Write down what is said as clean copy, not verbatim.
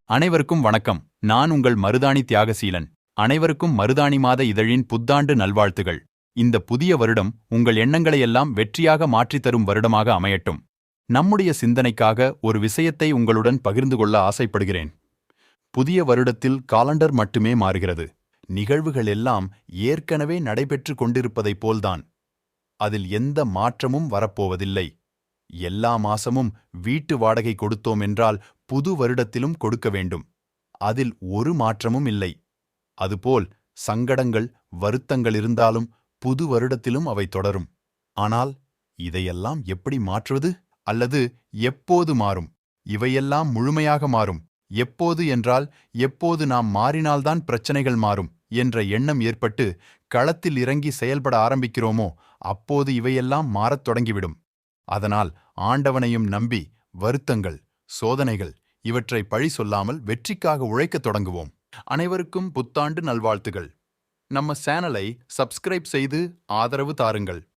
அனைவருக்கும் வணக்கம். நான் உங்கள் மருதாணி தியாகசீலன். அனைவருக்கும் மருதாணி மாத இதழின் புத்தாண்டு நல்வாழ்த்துகள். இந்த புதிய வருடம் உங்கள் எண்ணங்களையெல்லாம் வெற்றியாக மாற்றித் தரும் வருடமாக அமையட்டும். நம்முடைய சிந்தனைக்காக ஒரு விஷயத்தை உங்களுடன் பகிர்ந்து கொள்ள ஆசைப்படுகிறேன். புதிய வருடத்தில் காலண்டர் மட்டுமே மாறுகிறது. நிகழ்வுகள் எல்லாம் ஏற்கனவே நடைபெற்று கொண்டிருப்பதைப் போல்தான். அதில் எந்த மாற்றமும் வரப்போவதில்லை. எல்லா மாசமும் வீட்டு வாடகை கொடுத்தோம் என்றால் புது வருடத்திலும் கொடுக்க வேண்டும். அதில் ஒரு மாற்றமும் இல்லை. அதுபோல் சங்கடங்கள், வருத்தங்கள் இருந்தாலும் புது வருடத்திலும் அவை தொடரும். ஆனால் இதையெல்லாம் எப்படி மாற்றுவது? அல்லது எப்போது மாறும்? இவையெல்லாம் முழுமையாக மாறும். எப்போது என்றால் எப்போது நாம் மாறினால்தான் பிரச்சனைகள் மாறும் என்ற எண்ணம் ஏற்பட்டு களத்தில் இறங்கி செயல்பட ஆரம்பிக்கிறோமோ அப்போது இவையெல்லாம் மாறத் தொடங்கிவிடும். அதனால் ஆண்டவனையும் நம்பி வருத்தங்கள், சோதனைகள் இவற்றை பழி சொல்லாமல் வெற்றிக்காக உழைக்கத் தொடங்குவோம். அனைவருக்கும் புத்தாண்டு நல்வாழ்த்துகள். நம்ம சேனலை சப்ஸ்கிரைப் செய்து ஆதரவு தாருங்கள்.